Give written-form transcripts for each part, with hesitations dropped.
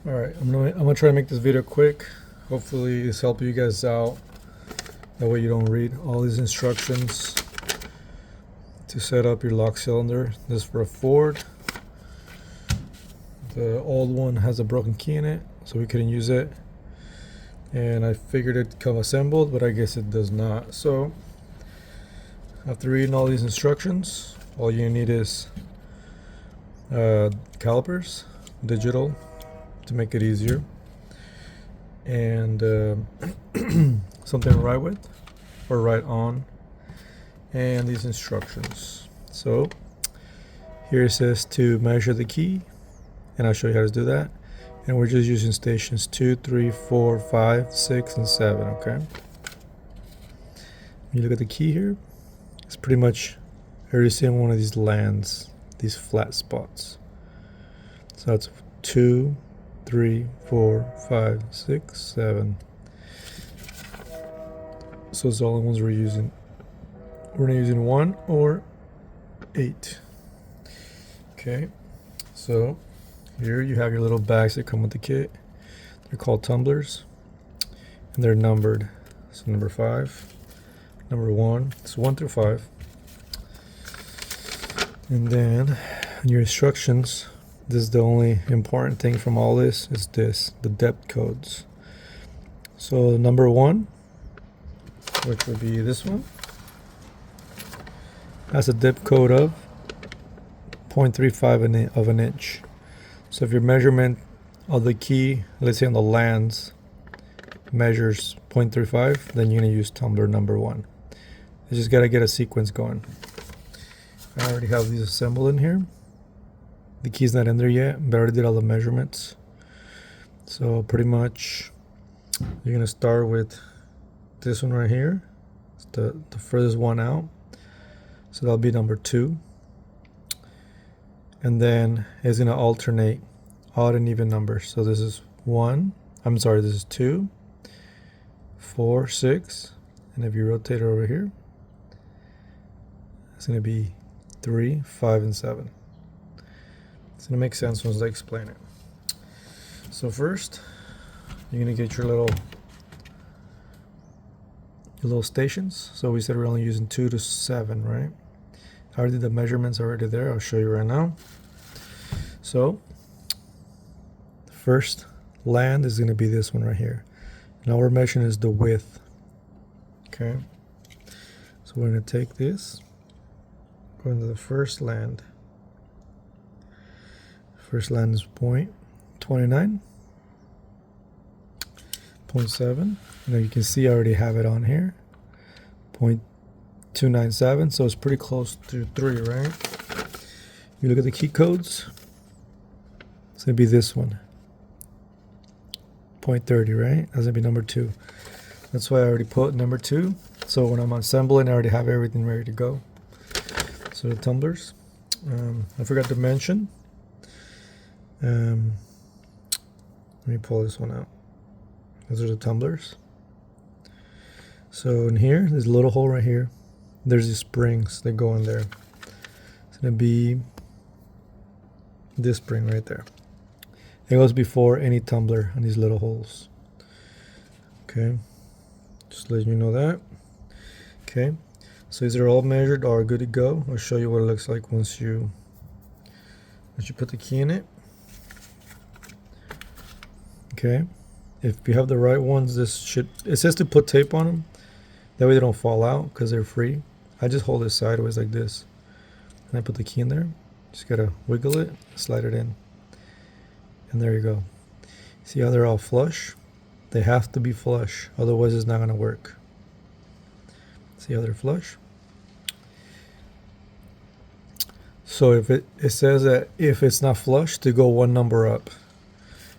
All right, I'm gonna try to make this video quick. Hopefully, this helps you guys out. That way, you don't read all these instructions to set up your lock cylinder. This is for a Ford. The old one has a broken key in it, so we couldn't use it. And I figured it'd come assembled, but I guess it does not. So, after reading all these instructions, all you need is calipers, digital, to make it easier, and something to write with or write on, and these instructions. So here it says to measure the key, and I'll show you how to do that. And we're just using stations 2, 3, 4, 5, 6, and 7. Okay, when you look at the key here, it's pretty much every single one of these lands, these flat spots. So it's 2, 3, 4, 5, 6, 7. So it's all the ones we're using. We're not using 1 or 8. Okay, so here you have your little bags that come with the kit. They're called tumblers, and they're numbered. So number 5, number 1. It's 1 through 5. And then in your instructions, this is the only important thing from all this, is this, the depth codes. So number 1, which would be this one, has a depth code of 0.35 of an inch. So if your measurement of the key, let's say on the lands, measures 0.35, then you're going to use tumbler number 1. You just got to get a sequence going. I already have these assembled in here. The key's not in there yet, but I already did all the measurements. So pretty much you're going to start with this one right here. It's the furthest one out. So that'll be number 2. And then it's going to alternate odd and even numbers. So this is this is 2, 4, 6. And if you rotate it over here, it's going to be 3, 5, and 7. It's going to make sense once I explain it. So first, you're going to get your little stations. So we said we're only using 2 to 7, right? I already did the measurements already there. I'll show you right now. So the first land is going to be this one right here. Now we're measuring is the width. Okay. So we're going to take this, go into the first land. First land is 0.29, 0.7. Now you can see I already have it on here. 0.297, so it's pretty close to 3, right? You look at the key codes, it's gonna be this one. 0.30, right? That's gonna be number 2. That's why I already put number 2. So when I'm assembling, I already have everything ready to go. So the tumblers, I forgot to mention. Let me pull this one out. Those are the tumblers. So in here, there's a little hole right here. There's these springs that go in there. It's gonna be this spring right there. It goes before any tumbler on these little holes. Okay, just letting you know that. Okay, so these are all measured or good to go. I'll show you what it looks like once you put the key in it. Okay, if you have the right ones, it says to put tape on them. That way they don't fall out because they're free. I just hold it sideways like this. And I put the key in there. Just gotta wiggle it, slide it in. And there you go. See how they're all flush? They have to be flush, otherwise it's not gonna work. See how they're flush? So if it says that if it's not flush, to go one number up.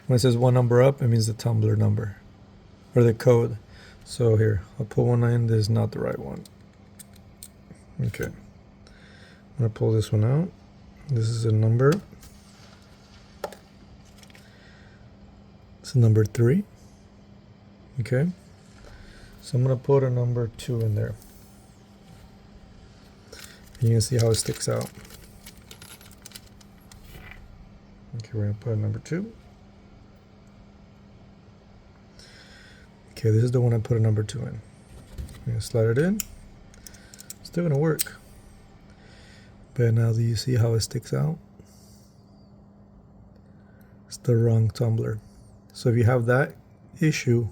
When it says one number up, it means the tumbler number or the code. So here, I'll put one in. This is not the right one. Okay. I'm going to pull this one out. This is a number. It's a number 3. Okay. So I'm going to put a number 2 in there. And you can see how it sticks out. Okay, we're going to put a number 2. Okay, this is the one I put a number 2 in. I'm gonna slide it in. Still gonna work. But now do you see how it sticks out? It's the wrong tumbler. So if you have that issue,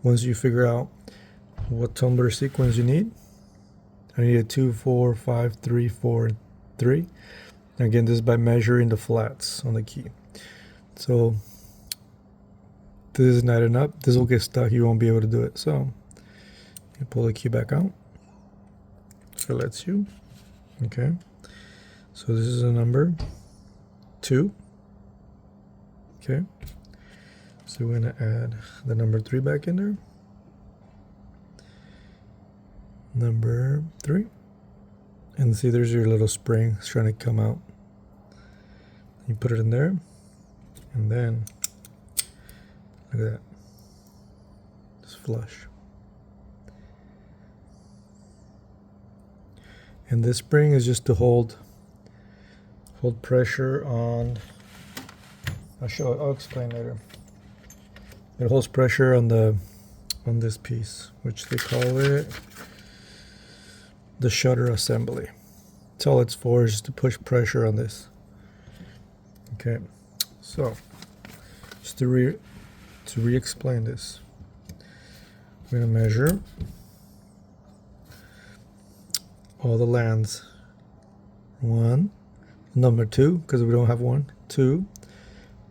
once you figure out what tumbler sequence you need, I need a 2, 4, 5, 3, 4, 3. Again, this is by measuring the flats on the key. So this is not enough. This will get stuck. You won't be able to do it. So you pull the key back out. So it lets you. Okay. So this is a number 2. Okay. So we're going to add the number 3 back in there. Number 3. And see, there's your little spring. It's trying to come out. You put it in there. And then, look at that. Just flush. And this spring is just to hold pressure on, I'll explain later. It holds pressure on this piece, which they call it the shutter assembly. That's all it's for, is just to push pressure on this. Okay, so just to re-explain this, we're gonna measure all the lands. 1, number 2, because we don't have 1, 2,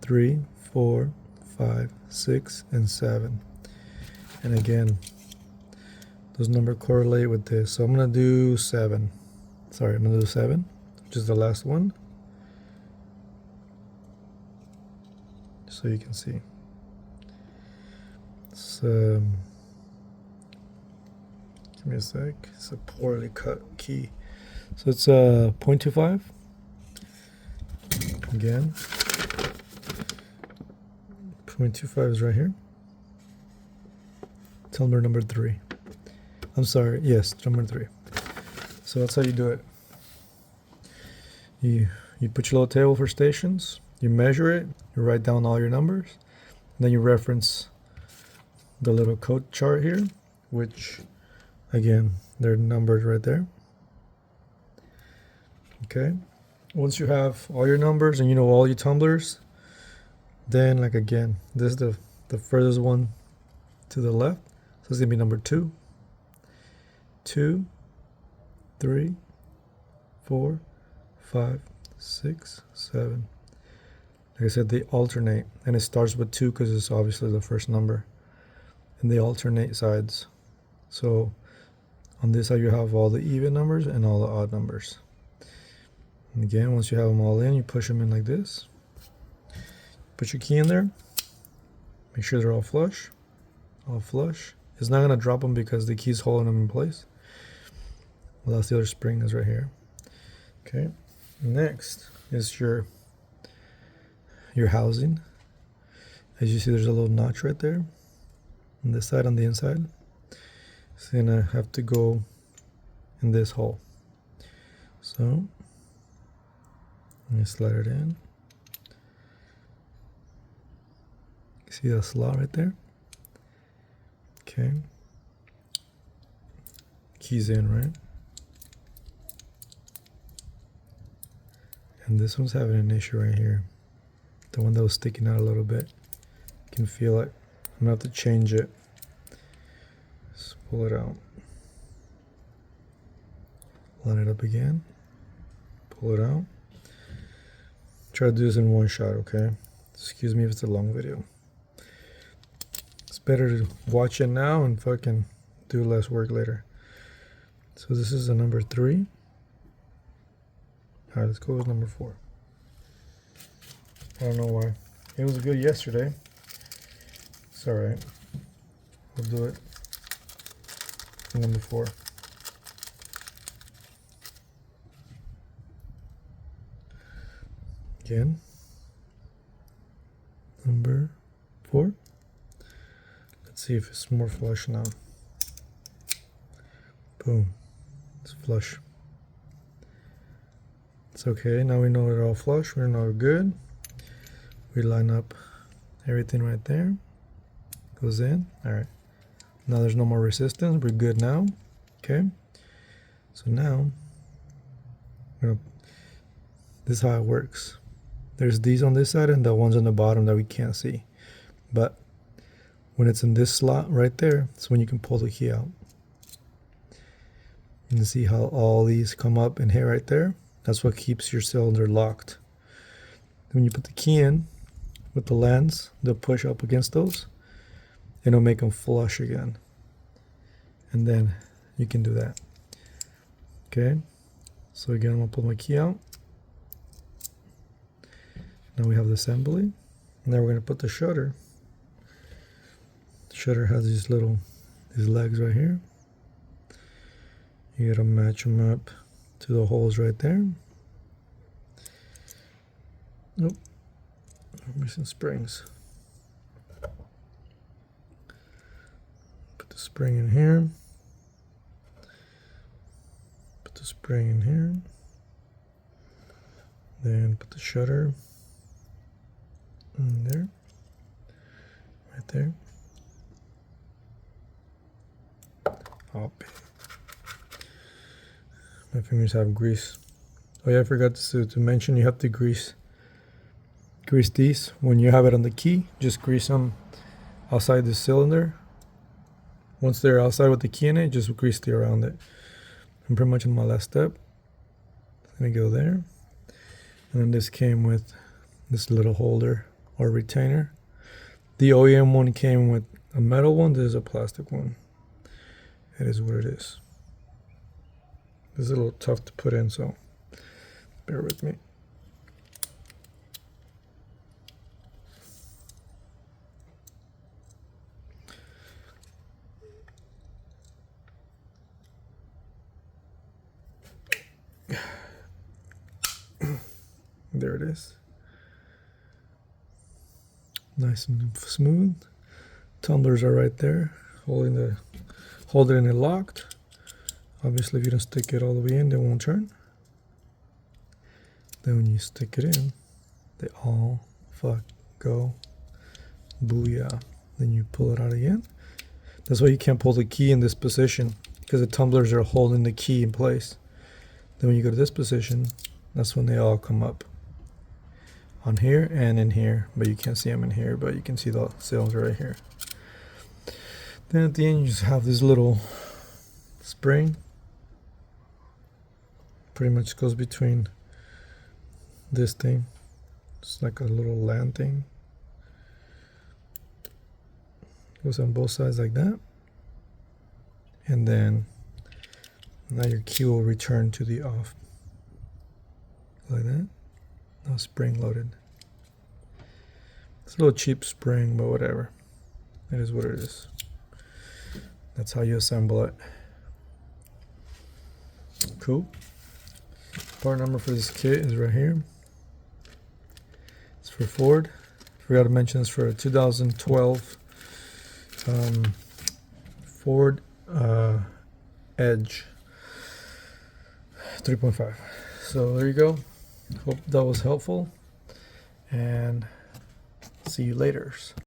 3, 4, 5, 6, and 7. And again, those numbers correlate with this. So I'm gonna do 7. Sorry, I'm gonna do 7, which is the last one. So you can see. So give me a sec. It's a poorly cut key. So it's 0.25. Again, 0.25 is right here. Tumbler number 3. I'm sorry, yes, number 3. So that's how you do it. You put your little table for stations, you measure it, you write down all your numbers, and then you reference the little code chart here, which again, they're numbered right there. Okay. Once you have all your numbers and you know all your tumblers, then like again, this is the furthest one to the left. So it's gonna be number 2, 2, 3, 4, 5, 6, 7. Like I said, they alternate, and it starts with 2 because it's obviously the first number, and they alternate sides. So on this side you have all the even numbers and all the odd numbers. And again, once you have them all in, you push them in like this. Put your key in there. Make sure they're all flush. All flush. It's not gonna drop them because the key's holding them in place. Well, that's the other spring is right here. Okay. Next is your housing. As you see, there's a little notch right there on this side, on the inside. It's gonna have to go in this hole. So let me slide it in. See that slot right there? Okay. Keys in, right? And this one's having an issue right here. The one that was sticking out a little bit. You can feel it. I'm gonna have to change it. Just pull it out. Line it up again. Pull it out. Try to do this in one shot, okay? Excuse me if it's a long video. It's better to watch it now and fucking do less work later. So this is a number 3. Alright, let's go with number 4. I don't know why. It was good yesterday. It's alright. We'll do it. Number 4. Again. Number 4. Let's see if it's more flush now. Boom. It's flush. It's okay. Now we know we're all flush. We know we're good. We line up everything right there. Goes in. Alright. Now there's no more resistance. We're good now. Okay. So now, this is how it works. There's these on this side and the ones on the bottom that we can't see. But when it's in this slot right there, it's when you can pull the key out. You can see how all these come up and hit right there. That's what keeps your cylinder locked. When you put the key in with the lands, they'll push up against those and it'll make them flush again. And then you can do that. Okay. So again, I'm gonna pull my key out. Now we have the assembly. Now we're gonna put the shutter. The shutter has these legs right here. You gotta match them up to the holes right there. Nope, we're missing springs. Put the spring in here. Put the spring in here. Then put the shutter in there. Right there. Oh, my fingers have grease. Oh yeah, I forgot to mention you have to grease these when you have it on the key. Just grease them outside the cylinder. Once they're outside with the key in it, just grease the around it. I'm pretty much on my last step. I'm gonna go there. And then this came with this little holder or retainer. The OEM one came with a metal one. This is a plastic one. It is what it is. This is a little tough to put in, so bear with me. There it is. Nice and smooth. Tumblers are right there, holding it in it locked. Obviously, if you don't stick it all the way in, they won't turn. Then when you stick it in, they all go. Booyah. Then you pull it out again. That's why you can't pull the key in this position, because the tumblers are holding the key in place. Then when you go to this position, that's when they all come up. On here and in here, but you can't see them in here, but you can see the cylinder right here. Then at the end, you just have this little spring. Pretty much goes between this thing. It's like a little land thing. Goes on both sides like that. And then now your key will return to the off. Like that. Now spring loaded. It's a little cheap spring, but whatever. It is what it is. That's how you assemble it. Cool. Part number for this kit is right here. It's for Ford. Forgot to mention it's for a 2012 Ford Edge 3.5. So there you go. Hope that was helpful, and see you later.